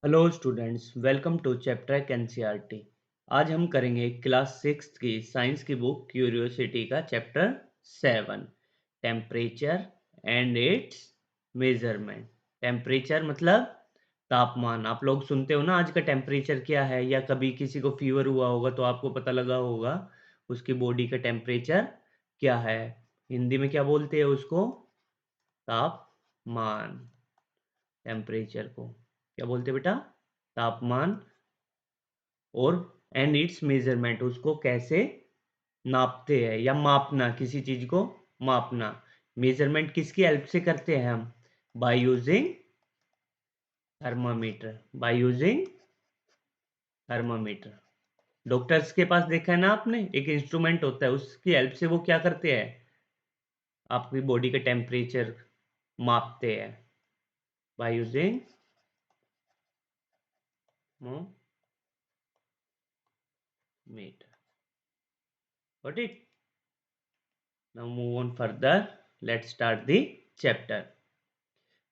Hello students, welcome to chapter NCERT. आज हम करेंगे क्लास 6 की साइंस की बुक क्यूरियोसिटी का chapter 7, temperature and its measurement. Temperature मतलब तापमान। आप लोग सुनते हो ना आज का टेम्परेचर क्या है, या कभी किसी को फीवर हुआ होगा तो आपको पता लगा होगा उसकी बॉडी का टेम्परेचर क्या है। हिंदी में क्या बोलते हैं उसको? तापमान। टेम्परेचर को क्या बोलते हैं बेटा? तापमान। और एंड इट्स मेजरमेंट, उसको कैसे नापते हैं या मापना, किसी चीज को मापना। मेजरमेंट किसकी हेल्प से करते हैं हम? By using thermometer. By using thermometer. Doctors के पास देखा है ना आपने, एक इंस्ट्रूमेंट होता है, उसकी हेल्प से वो क्या करते हैं? आपकी बॉडी का टेम्परेचर मापते हैं by using meter. Got it? Now move on further. Let's start the chapter.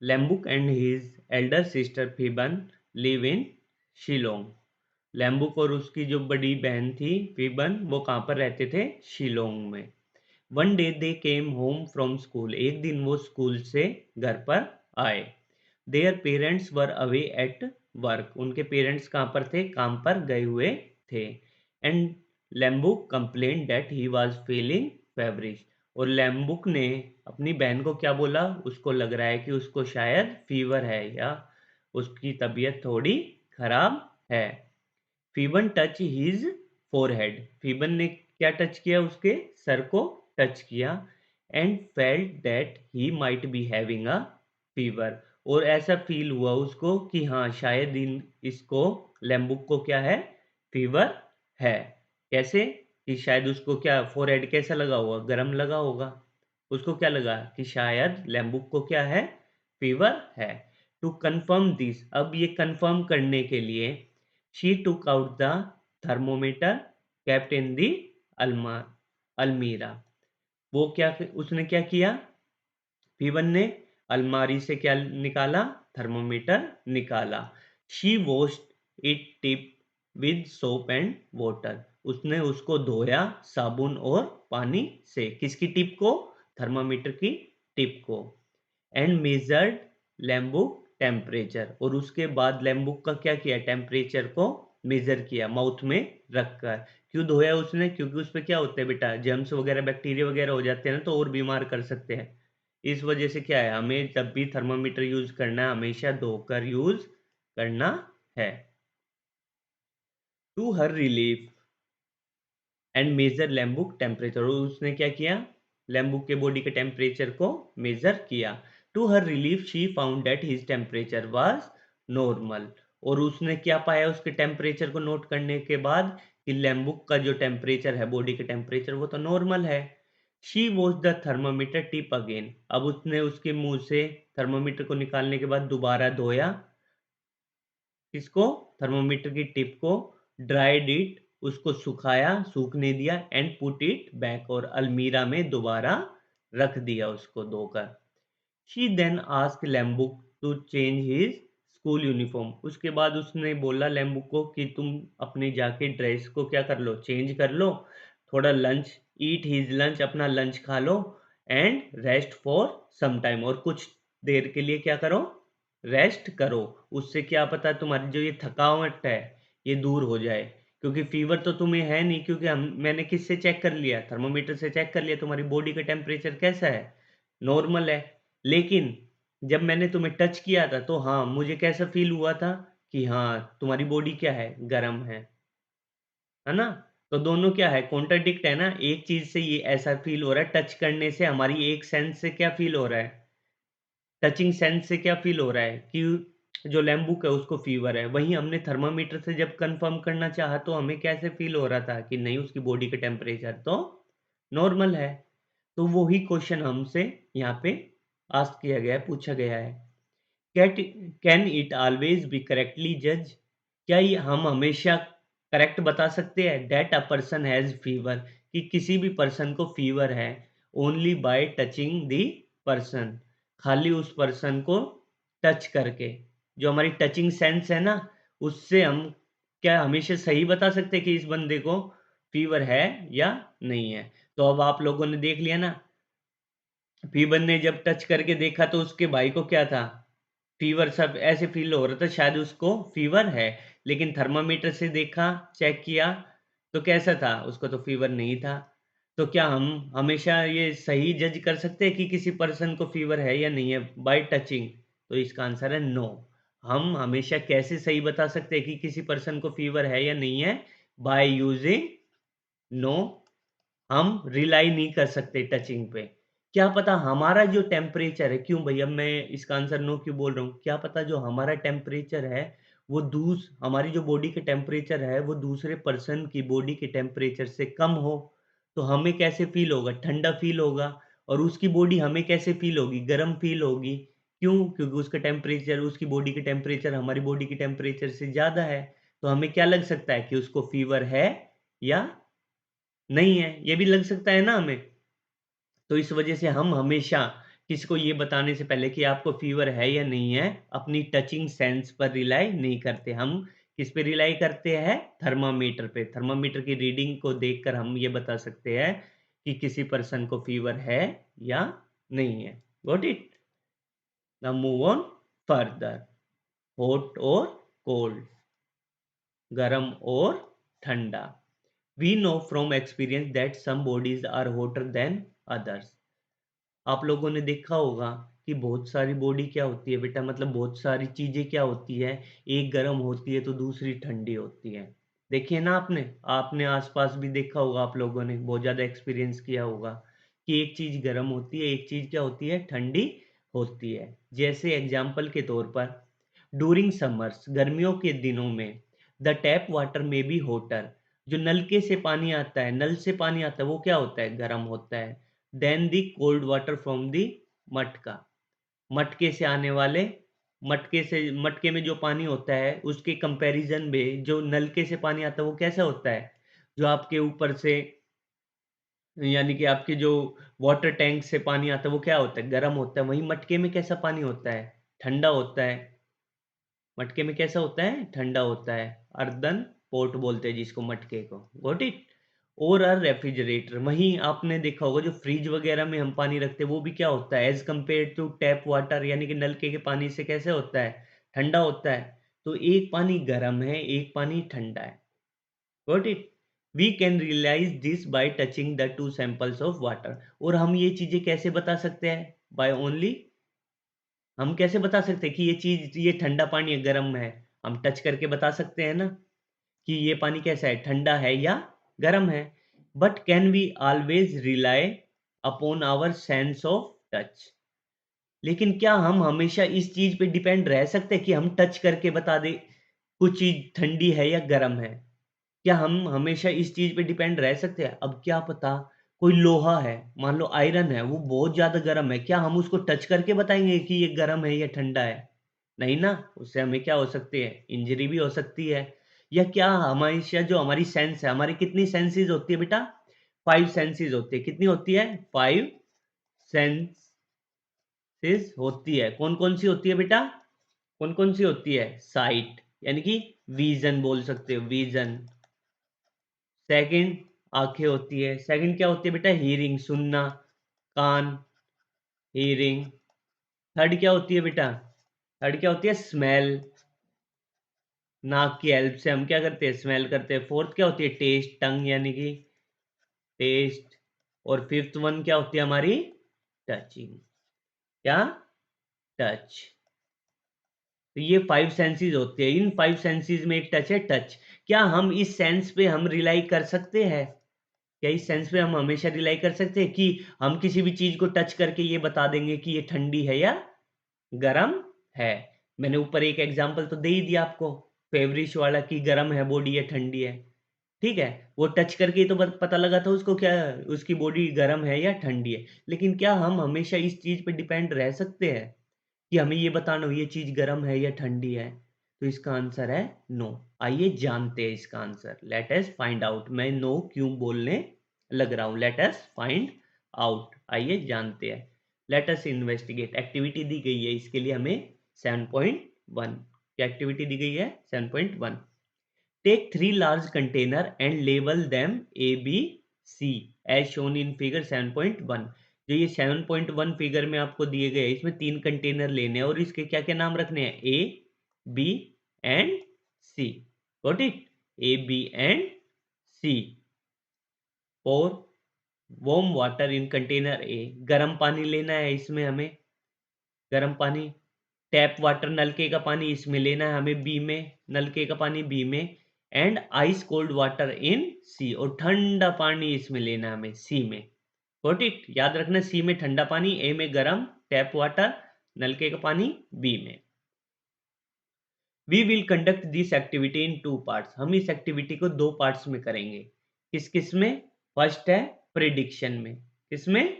Lembuk and his elder sister Phiban live in Shillong. Lembuk और उसकी जो बड़ी बहन थी फिबन, वो कहाँ पर रहते थे? शिलोंग में। One day they came home from school, एक दिन वो स्कूल से घर पर आए। Their parents were away at work, उनके पेरेंट्स कहाँ पर थे? काम पर गए हुए थे। And Lembuk complain that he was feeling feverish, और लैम्बुक ने अपनी बहन को क्या बोला? उसको लग रहा है कि उसको शायद फीवर है, या उसकी तबीयत थोड़ी खराब है। फीबन टच हिज फोरहेड, फीबन ने क्या टच किया? उसके सर को टच किया। And felt that he might be having a fever, और ऐसा फील हुआ उसको कि हाँ शायद इसको, लैम्बुक को क्या है? फीवर है। कैसे? कि शायद उसको क्या, फोरहेड कैसा लगा होगा? गरम लगा होगा। उसको क्या लगा कि शायद लैम्बुक को क्या है? फीवर है। टू कंफर्म दिस, अब ये कंफर्म करने के लिए she took out the thermometer kept in the अलमीरा। वो क्या, उसने क्या किया? फीवन ने अलमारी से क्या निकाला? थर्मोमीटर निकाला। She washed it tip with soap and water, उसने उसको धोया साबुन और पानी से। किसकी टिप को? थर्मामीटर की टिप को। एंड मेजर्ड लैम्बुक टेम्परेचर, और उसके बाद लैम्बुक का क्या किया? टेम्परेचर को मेजर किया माउथ में रखकर। क्यों धोया उसने? क्योंकि उस पे क्या होता है बेटा, जर्म्स वगैरह, बैक्टीरिया वगैरह हो जाते हैं ना, तो और बीमार कर सकते हैं। इस वजह से क्या है, हमें जब भी थर्मामीटर यूज करना है हमेशा धोकर यूज करना है। To her relief and measure Lembuk temperature, उसने क्या किया? लैम्बुक के बॉडी के टेम्परेचर को मेजर किया। To her relief she found that his temperature was normal, और उसने क्या पाया उसके टेम्परेचर को नोट करने के बाद? कि लैम्बुक का जो टेम्परेचर है, बॉडी का टेम्परेचर, वो तो नॉर्मल है। She wash the thermometer tip again, अब उसने उसके मुंह से थर्मामीटर को निकालने के बाद दोबारा धोया। किसको? थर्मोमीटर की टिप को। ड्राइड इट, उसको सुखाया, सूखने दिया। एंड पुट इट बैक, और अलमीरा में दोबारा रख दिया उसको धोकर। She then ask Lembuk to change his school uniform, उसके बाद उसने बोला लैम्बुक को कि तुम अपने जाके ड्रेस को क्या कर लो? चेंज कर लो। थोड़ा लंच, ईट हिज लंच, अपना लंच खा लो। And rest for some time, और कुछ देर के लिए क्या करो? रेस्ट करो। उससे क्या पता तुम्हारी जो ये थकावट है ये दूर हो जाए। क्योंकि फीवर तो तुम्हें है नहीं, क्योंकि मैंने किससे चेक कर लिया? थर्मोमीटर से चेक कर लिया तुम्हारी बॉडी का टेम्परेचर कैसा है? नॉर्मल है। लेकिन जब मैंने तुम्हें टच किया था तो हाँ, मुझे कैसा फील हुआ था? कि हाँ तुम्हारी बॉडी क्या है? गर्म है ना? तो दोनों क्या है? कॉन्ट्राडिक्ट है ना। एक चीज से ये ऐसा फील हो रहा है, टच करने से हमारी एक सेंस से क्या फील हो रहा है? टचिंग सेंस से क्या फील हो रहा है कि जो लैम्बुक है उसको फीवर है। वहीं हमने थर्मामीटर से जब कंफर्म करना चाहा तो हमें कैसे फील हो रहा था? कि नहीं, उसकी बॉडी का टेम्परेचर तो नॉर्मल है। तो वही क्वेश्चन हमसे यहाँ पे आस्क किया गया है, पूछा गया है। Cat can it always be correctly जज, क्या ये हम हमेशा करेक्ट बता सकते हैं that a person has fever, कि किसी भी पर्सन को फीवर है? Only by touching the person, खाली उस पर्सन को टच करके। जो हमारी टचिंग सेंस है ना, उससे हम क्या हमेशा सही बता सकते हैं कि इस बंदे को फीवर है या नहीं है। तो अब आप लोगों ने देख लिया ना, फीवर ने जब टच करके देखा तो उसके भाई को क्या था, फीवर, सब ऐसे फील हो रहा था शायद उसको फीवर है। लेकिन थर्मामीटर से देखा, चेक किया, तो कैसा था, उसको तो फीवर नहीं था। तो क्या हम हमेशा ये सही जज कर सकते हैं कि किसी पर्सन को फीवर है या नहीं है बाय टचिंग? तो इसका आंसर है नो। हम हमेशा कैसे सही बता सकते हैं कि किसी पर्सन को फीवर है या नहीं है? By using no. हम रिलाई नहीं कर सकते टचिंग पे। क्या पता हमारा जो टेम्परेचर है, क्यों भैया मैं इसका आंसर नो क्यों बोल रहा हूँ, क्या पता जो हमारा टेम्परेचर है वो हमारी जो बॉडी के टेम्परेचर है वो दूसरे पर्सन की बॉडी के टेम्परेचर से कम हो। तो हमें कैसे फील होगा? ठंडा फील होगा। और उसकी बॉडी हमें कैसे फील होगी? गर्म फील होगी। क्यों? क्योंकि उसका टेम्परेचर, उसकी बॉडी के टेम्परेचर हमारी बॉडी के टेम्परेचर से ज़्यादा है। तो हमें क्या लग सकता है कि उसको फीवर है या नहीं है? ये भी लग सकता है ना हमें। तो इस वजह से हम हमेशा किसी को ये बताने से पहले कि आपको फीवर है या नहीं है, अपनी टचिंग सेंस पर रिलाई नहीं करते। हम किस पे रिलाई करते हैं? थर्मामीटर पे। थर्मामीटर की रीडिंग को देखकर हम ये बता सकते हैं कि किसी पर्सन को फीवर है या नहीं है। Got it? Now move on further. Hot और कोल्ड, गरम और ठंडा। We know from experience that some bodies are hotter than others. आप लोगों ने देखा होगा कि बहुत सारी बॉडी क्या होती है बेटा, मतलब बहुत सारी चीज़ें क्या होती है, एक गर्म होती है तो दूसरी ठंडी होती है। देखिए ना आपने, आपने आसपास भी देखा होगा, आप लोगों ने बहुत ज़्यादा एक्सपीरियंस किया होगा कि एक चीज़ गर्म होती है, एक चीज़ क्या होती है, ठंडी होती है। जैसे एग्जाम्पल के तौर पर, डूरिंग समर्स, गर्मियों के दिनों में, द टैप वाटर में बी होटर, जो नलके से पानी आता है, नल से पानी आता है, वो क्या होता है, गर्म होता है। Then the cold water from the matka, मटके से आने वाले, मटके में जो पानी होता है उसके कंपैरिजन में जो नलके से पानी आता है वो कैसा होता है, जो आपके ऊपर से, यानी कि आपके जो वाटर टैंक से पानी आता है वो क्या होता है, गर्म होता है। वहीं मटके में कैसा पानी होता है, ठंडा होता है। मटके में कैसा होता है, ठंडा होता है। अर्दन पोट बोलते हैं जिसको, मटके को। Got it? और रेफ्रिजरेटर, वहीं आपने देखा होगा जो फ्रिज वगैरह में हम पानी रखते हैं वो भी क्या होता है, as compare to tap water, यानी कि नलके के पानी से कैसे होता है, ठंडा होता है। तो एक पानी गर्म है, एक पानी ठंडा है। Got it? We can realise this by touching the two samples of water. और हम ये चीजें कैसे बता सकते हैं? बाय ओनली, हम कैसे बता सकते हैं कि ये चीज, ये ठंडा पानी है, गर्म है? हम टच करके बता सकते हैं ना कि ये पानी कैसा है, ठंडा है या गर्म है। But can we always rely upon our sense of touch? लेकिन क्या हम हमेशा इस चीज पे डिपेंड रह सकते हैं कि हम टच करके बता दें कुछ चीज ठंडी है या गर्म है? क्या हम हमेशा इस चीज पे डिपेंड रह सकते हैं? अब क्या पता कोई लोहा है, मान लो आयरन है, वो बहुत ज्यादा गर्म है, क्या हम उसको टच करके बताएंगे कि ये गर्म है या ठंडा है? नहीं ना, उससे हमें क्या हो सकती है, इंजरी भी हो सकती है। या क्या हमेशा जो हमारी सेंस है, हमारी कितनी सेंसेस होती है बेटा, 5 सेंसेस होती है। कितनी होती है? 5 सेंसेस होती है। कौन कौन सी होती है बेटा? कौन कौन सी होती है? साइट, यानी कि विजन बोल सकते हो, विजन। सेकंड, आंखें होती है। सेकंड क्या होती है बेटा? हीयरिंग, सुनना, कान, हीयरिंग। थर्ड क्या होती है बेटा? थर्ड क्या होती है? स्मेल, नाक की हेल्प से हम क्या करते हैं, स्मेल करते हैं। फोर्थ क्या होती है? टेस्ट, टंग, यानी कि टेस्ट। और फिफ्थ वन क्या होती है हमारी? टचिंग। क्या? टच। तो ये 5 सेंसेस होते हैं। इन 5 सेंसेस में एक टच है, टच। क्या हम इस सेंस पे हम रिलाई कर सकते हैं? क्या इस सेंस पे हम हमेशा रिलाई कर सकते हैं कि हम किसी भी चीज को टच करके ये बता देंगे कि ये ठंडी है या गरम है? मैंने ऊपर एक एग्जांपल तो दे ही दिया आपको, फेवरिश वाला, कि गरम है बॉडी या ठंडी है। ठीक है, वो टच करके ही तो पता लगा था उसको, क्या उसकी बॉडी गरम है या ठंडी है। लेकिन क्या हम हमेशा इस चीज पे डिपेंड रह सकते हैं कि हमें ये बताना हो ये चीज गर्म है या ठंडी है? तो इसका आंसर है नो। आइए जानते हैं इसका answer. Let us find out. मैं नो क्यों बोलने लग रहा हूं, लेट अस फाइंड आउट। आइए जानते हैं। Let us investigate. एक्टिविटी दी गई है, इसके लिए हमें 7 पॉइंट 7.1 क्या एक्टिविटी दी गई है 7.1। Take 3 large container and label them A B C as shown in figure 7.1। जो ये 7.1 फिगर में आपको दिए गए इसमें 3 कंटेनर लेने हैं और इसके क्या क्या नाम रखने हैं A B and C. Got it? A B and C. और warm water in container A, गर्म पानी लेना है इसमें हमें, गर्म पानी। टैप वाटर नलके का पानी इसमें लेना है हमें बी में, नलके का पानी बी में। And ice cold water in C, और ठंडा पानी इसमें लेना है हमें सी में। Got it? याद रखना सी में ठंडा पानी, ए में गर्म टैप वाटर, नलके का पानी बी में। We will conduct this activity in 2 parts. हम इस एक्टिविटी को 2 पार्ट्स में करेंगे। किस किस में? फर्स्ट है प्रिडिक्शन में। किसमें?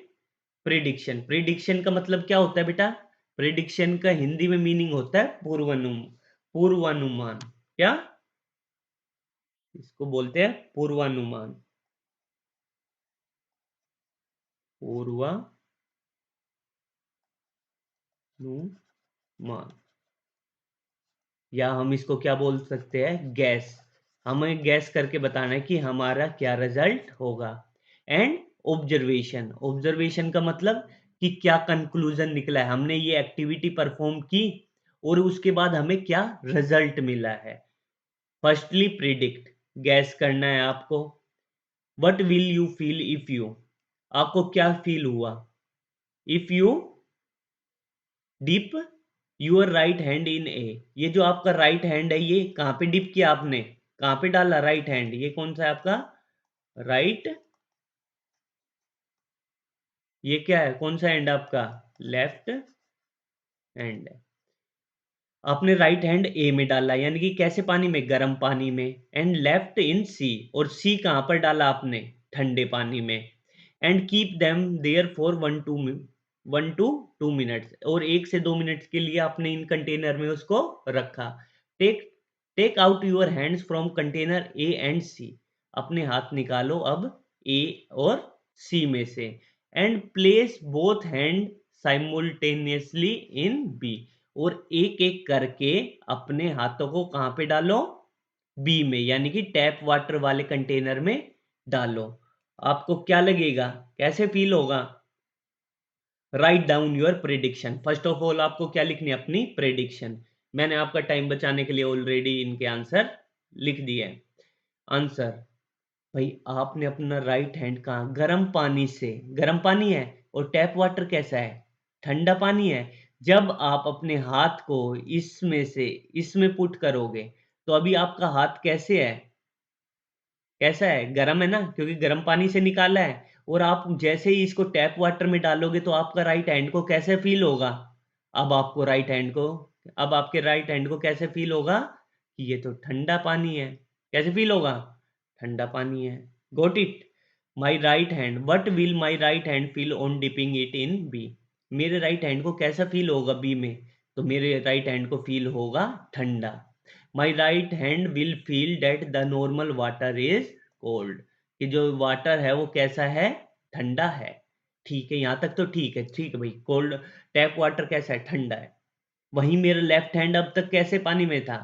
प्रिडिक्शन। प्रिडिक्शन का मतलब क्या होता है बेटा? प्रिडिक्शन का हिंदी में मीनिंग होता है पूर्वानुमान। क्या इसको बोलते हैं? पूर्वानुमान। पूर्वानुमान, या हम इसको क्या बोल सकते हैं? गैस। हमें गैस करके बताना है कि हमारा क्या रिजल्ट होगा। And observation. ऑब्जर्वेशन का मतलब कि क्या कंक्लूजन निकला है, हमने ये एक्टिविटी परफॉर्म की और उसके बाद हमें क्या रिजल्ट मिला है। फर्स्टली प्रिडिक्ट, गैस करना है आपको। What will you feel if you, आपको क्या फील हुआ if you dip your right hand in A. ये जो आपका राइट हैंड है ये कहाँ पे डिप किया आपने, कहाँ पे डाला राइट हैंड? ये कौन सा है आपका राइट? ये क्या है, कौन सा हैंड आपका? Left hand. आपने राइट हैंड ए में डाला, यानी कि कैसे पानी में? गर्म पानी में। एंड लेफ्ट इन सी, और सी कहाँ पर डाला आपने? ठंडे पानी में। And keep them there for 1 to 2 minutes, और 1 से 2 मिनट्स के लिए आपने इन कंटेनर में उसको रखा। Take take out your hands from container A and C, अपने हाथ निकालो अब ए और सी में से। And place both hand simultaneously in B, और एक एक करके अपने हाथों को कहाँ पे डालो? बी में, यानी कि टैप वाटर वाले कंटेनर में डालो। आपको क्या लगेगा, कैसे फील होगा? Write down your prediction. First of all आपको क्या लिखनी है? अपनी प्रेडिक्शन। मैंने आपका टाइम बचाने के लिए ऑलरेडी इनके आंसर लिख दिए हैं। आंसर भाई, आपने अपना राइट हैंड कहाँ? गर्म पानी से, गर्म पानी है, और टैप वाटर कैसा है? ठंडा पानी है। जब आप अपने हाथ को इसमें से इसमें पुट करोगे तो अभी आपका हाथ कैसे है? कैसा है? गर्म है ना, क्योंकि गर्म पानी से निकाला है। और आप जैसे ही इसको टैप वाटर में डालोगे तो आपका राइट हैंड को कैसे फील होगा? अब आपको राइट हैंड को अब आपके राइट हैंड को कैसे फील होगा कि ये तो ठंडा पानी है? कैसे फील होगा? ठंडा पानी है। Got it? My right hand, what will my right hand feel on dipping it in B. मेरे राइट हैंड को कैसा फील होगा बी में? तो मेरे राइट हैंड को फील होगा ठंडा। My right hand will feel that the normal water is cold, कि जो वाटर है वो कैसा है? ठंडा है। ठीक है, यहाँ तक तो ठीक है। ठीक है भाई, कोल्ड टैप वाटर कैसा है? ठंडा है। वहीं मेरा लेफ्ट हैंड अब तक कैसे पानी में था?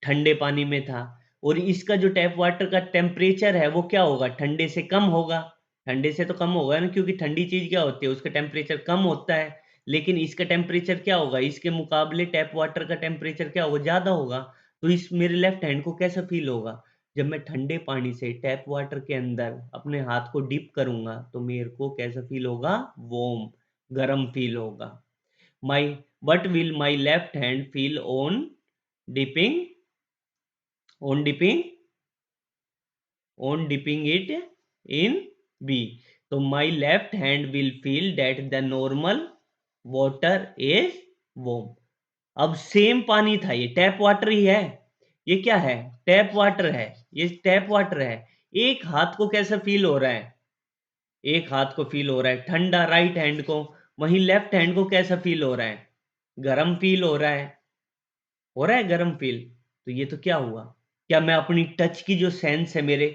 ठंडे पानी में था। और इसका जो टैप वाटर का टेम्परेचर है वो क्या होगा? ठंडे से कम होगा। ठंडे से तो कम होगा ना, क्योंकि ठंडी चीज क्या होती है? उसका टेम्परेचर कम होता है। लेकिन इसका टेम्परेचर क्या होगा? इसके मुकाबले टैप वाटर का टेम्परेचर क्या होगा? ज्यादा होगा। तो इस मेरे लेफ्ट हैंड को कैसा फील होगा? जब मैं ठंडे पानी से टैप वाटर के अंदर अपने हाथ को डिप करूंगा तो मेरे को कैसा फील होगा? वॉर्म, गर्म फील होगा। My what will my left hand feel dipping on dipping dipping it in B? तो my left hand will feel that the normal water is warm। अब सेम पानी था, ये टैप वाटर ही है। ये क्या है? टैप वाटर है। ये टैप वाटर है। एक हाथ को कैसा फील हो रहा है? एक हाथ को फील हो रहा है ठंडा, राइट हैंड को। वहीं लेफ्ट हैंड को कैसा फील हो रहा है? गरम फील हो रहा है। हो रहा है गरम फील। तो ये तो क्या हुआ? क्या मैं अपनी टच की जो सेंस है मेरे,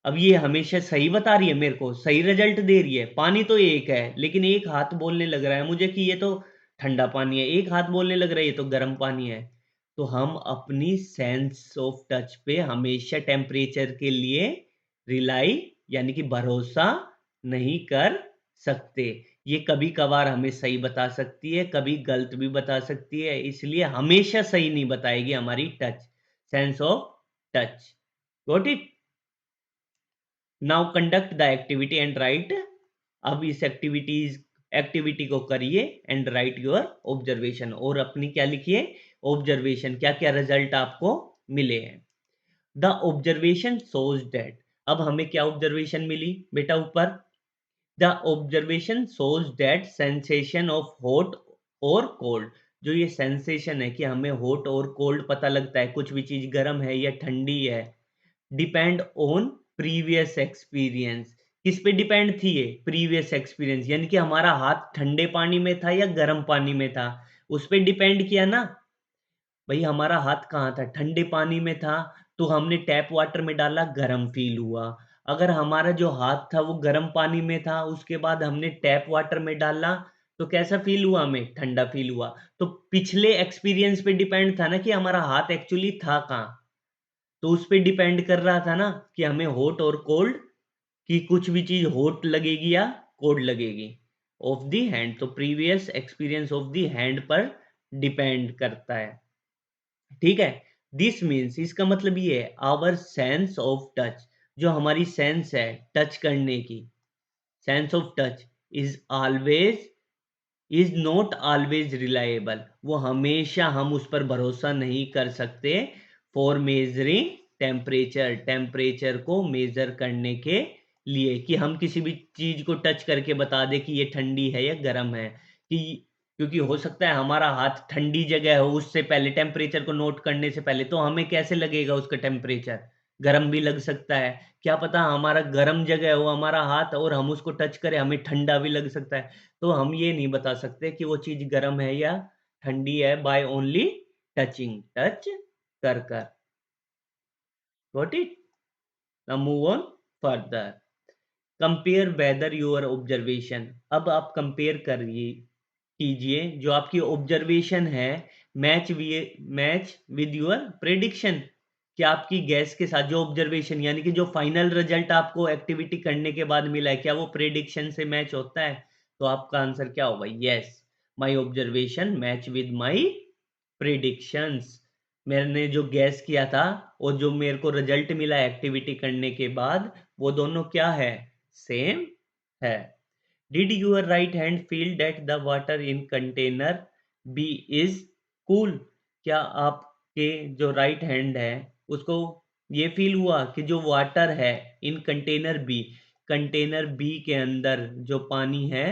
अब ये हमेशा सही बता रही है, मेरे को सही रिजल्ट दे रही है? पानी तो एक है, लेकिन एक हाथ बोलने लग रहा है मुझे कि ये तो ठंडा पानी है, एक हाथ बोलने लग रहा है ये तो गर्म पानी है। तो हम अपनी सेंस ऑफ टच पे हमेशा टेम्परेचर के लिए रिलाई यानी कि भरोसा नहीं कर सकते। ये कभी कभार हमें सही बता सकती है, कभी गलत भी बता सकती है, इसलिए हमेशा सही नहीं बताएगी हमारी touch, sense of touch. Got it? Now conduct the activity and right. अब इस एक्टिविटी को करिए एंड राइट योर ऑब्जर्वेशन, और अपनी क्या लिखिए, ऑब्जर्वेशन, क्या क्या रिजल्ट आपको मिले हैं। द ऑब्जर्वेशन शोज दैट, अब हमें क्या ऑब्जर्वेशन मिली बेटा ऊपर, the observation shows that sensation of hot और कोल्ड, जो ये सेंसेशन है कि हमें हॉट और कोल्ड पता लगता है, कुछ भी चीज गर्म है या ठंडी है, डिपेंड ऑन प्रीवियस एक्सपीरियंस। किस पे डिपेंड थी ये, प्रीवियस एक्सपीरियंस, यानी कि हमारा हाथ ठंडे पानी में था या गर्म पानी में था, उस पे डिपेंड किया ना। भाई हमारा हाथ कहाँ था, ठंडे पानी में था, तो हमने टैप वाटर में डाला, गर्म फील हुआ। अगर हमारा जो हाथ था वो गर्म पानी में था, उसके बाद हमने टैप वाटर में डाला, तो कैसा फील हुआ, हमें ठंडा फील हुआ। तो पिछले एक्सपीरियंस पे डिपेंड था ना कि हमारा हाथ एक्चुअली था कहाँ, तो उस पे डिपेंड कर रहा था ना कि हमें हॉट और कोल्ड, कि कुछ भी चीज हॉट लगेगी या कोल्ड लगेगी, ऑफ द हैंड, तो previous experience of the hand पर डिपेंड करता है। ठीक है, दिस मीन्स, इसका मतलब ये है, आवर सेंस ऑफ टच, जो हमारी सेंस है टच करने की, sense of touch is always, is not always reliable, वो हमेशा हम उस पर भरोसा नहीं कर सकते, फॉर मेजरिंग टेम्परेचर, टेम्परेचर को मेजर करने के लिए, कि हम किसी भी चीज को टच करके बता दे कि ये ठंडी है या गर्म है, कि क्योंकि हो सकता है हमारा हाथ ठंडी जगह हो उससे पहले, टेम्परेचर को नोट करने से पहले, तो हमें कैसे लगेगा उसका टेम्परेचर, गर्म भी लग सकता है। क्या पता हमारा गर्म जगह हो हमारा हाथ और हम उसको टच करें हमें ठंडा भी लग सकता है। तो हम ये नहीं बता सकते कि वो चीज गर्म है या ठंडी है बाय ओनली टचिंग, टच कर कर। Got it? Now move on further, compare whether your observation, अब आप कंपेयर करिए, कीजिए जो आपकी ऑब्जर्वेशन है, मैच विद योर प्रेडिक्शन, कि आपकी गैस के साथ जो ऑब्जर्वेशन यानी कि जो फाइनल रिजल्ट आपको एक्टिविटी करने के बाद मिला है, क्या वो प्रेडिक्शन से मैच होता है? तो आपका आंसर क्या होगा, yes, my observation match with my predictions, मैंने जो गैस किया था और जो मेरे को रिजल्ट मिला एक्टिविटी करने के बाद, वो दोनों क्या है, सेम है। Did your right hand feel that the water in container B is cool? क्या आपके जो राइट हैंड है उसको ये फील हुआ कि जो वाटर है इन कंटेनर बी के अंदर जो पानी है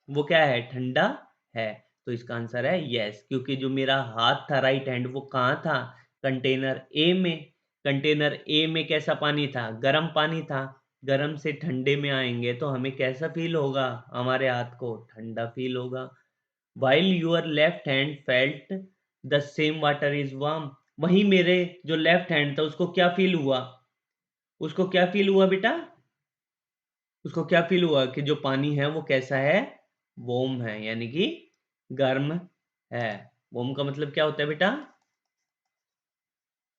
वो क्या है, ठंडा है? तो इसका आंसर है यस, क्योंकि जो मेरा हाथ था राइट हैंड वो कहाँ था, कंटेनर ए में। कंटेनर ए में कैसा पानी था, गर्म पानी था। गर्म से ठंडे में आएंगे तो हमें कैसा फील होगा, हमारे हाथ को ठंडा फील होगा। While your left hand felt the same water is warm, वहीं मेरे जो लेफ्ट हैंड था उसको क्या फील हुआ, उसको क्या फील हुआ बेटा, उसको क्या फील हुआ कि जो पानी है वो कैसा है, वार्म है, यानी कि गर्म है। वार्म का मतलब क्या होता है बेटा,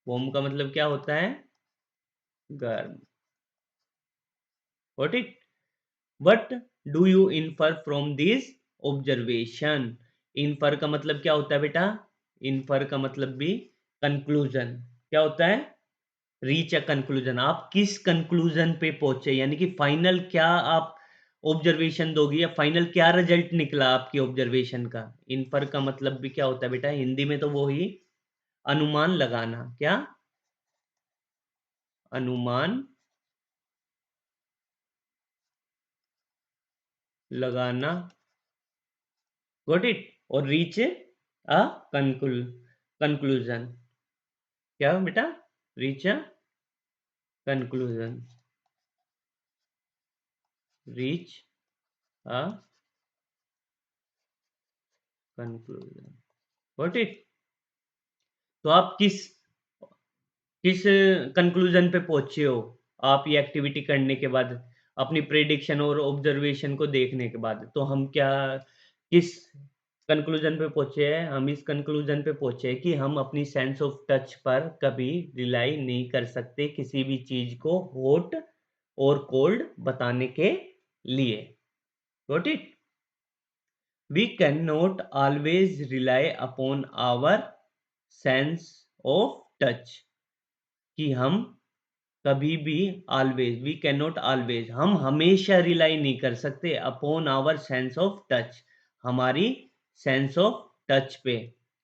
वार्म का मतलब क्या होता है, गर्म। What it, what do you infer from this observation? Infer का मतलब क्या होता है बेटा, इन्फर का मतलब भी कंक्लूजन, क्या होता है, रीच अ कंक्लूजन, आप किस कंक्लूजन पे पहुंचे, यानी कि फाइनल क्या आप ऑब्जर्वेशन दोगे या फाइनल क्या रिजल्ट निकला आपकी ऑब्जर्वेशन का। इन्फर का मतलब भी क्या होता है बेटा, हिंदी में तो वो ही अनुमान लगाना, क्या, अनुमान लगाना। Got it? और रीच अ कंक्लूजन, क्या बेटा, reach a conclusion, reach a conclusion. Got it? तो आप किस किस कंक्लूजन पे पहुंचे हो, आप ये एक्टिविटी करने के बाद, अपनी प्रेडिक्शन और ऑब्जर्वेशन को देखने के बाद, तो हम क्या, किस कंक्लूजन पे पहुंचे हैं, हम इस कंक्लूजन पे पहुंचे हैं कि हम अपनी सेंस ऑफ टच पर कभी रिलाई नहीं कर सकते किसी भी चीज को हॉट और कोल्ड बताने के लिए। Got it? We can not always rely upon our sense of touch, कि हम कभी भी always, we can not always, हम हमेशा रिलाई नहीं कर सकते upon our sense of touch, हमारी सेंस ऑफ टच पे।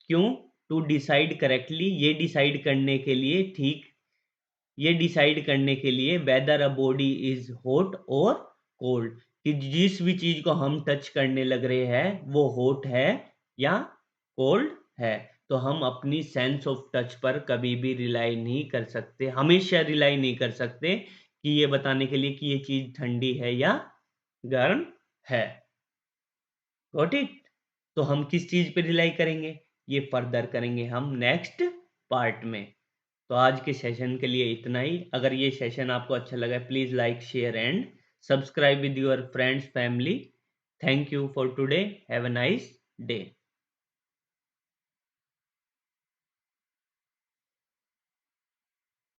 क्यों? टू डिसाइड करेक्टली, ये डिसाइड करने के लिए, ठीक, ये डिसाइड करने के लिए whether a body is hot और कोल्ड, कि जिस भी चीज को हम टच करने लग रहे हैं वो हॉट है या कोल्ड है। तो हम अपनी सेंस ऑफ टच पर कभी भी रिलाई नहीं कर सकते, हमेशा रिलाई नहीं कर सकते कि ये बताने के लिए कि ये चीज ठंडी है या गर्म है। Got it? तो हम किस चीज पे रिलाई करेंगे, ये फर्दर करेंगे हम नेक्स्ट पार्ट में। तो आज के सेशन के लिए इतना ही। अगर ये सेशन आपको अच्छा लगा, please like, share and subscribe with your friends, family. Thank you for today, have a nice day.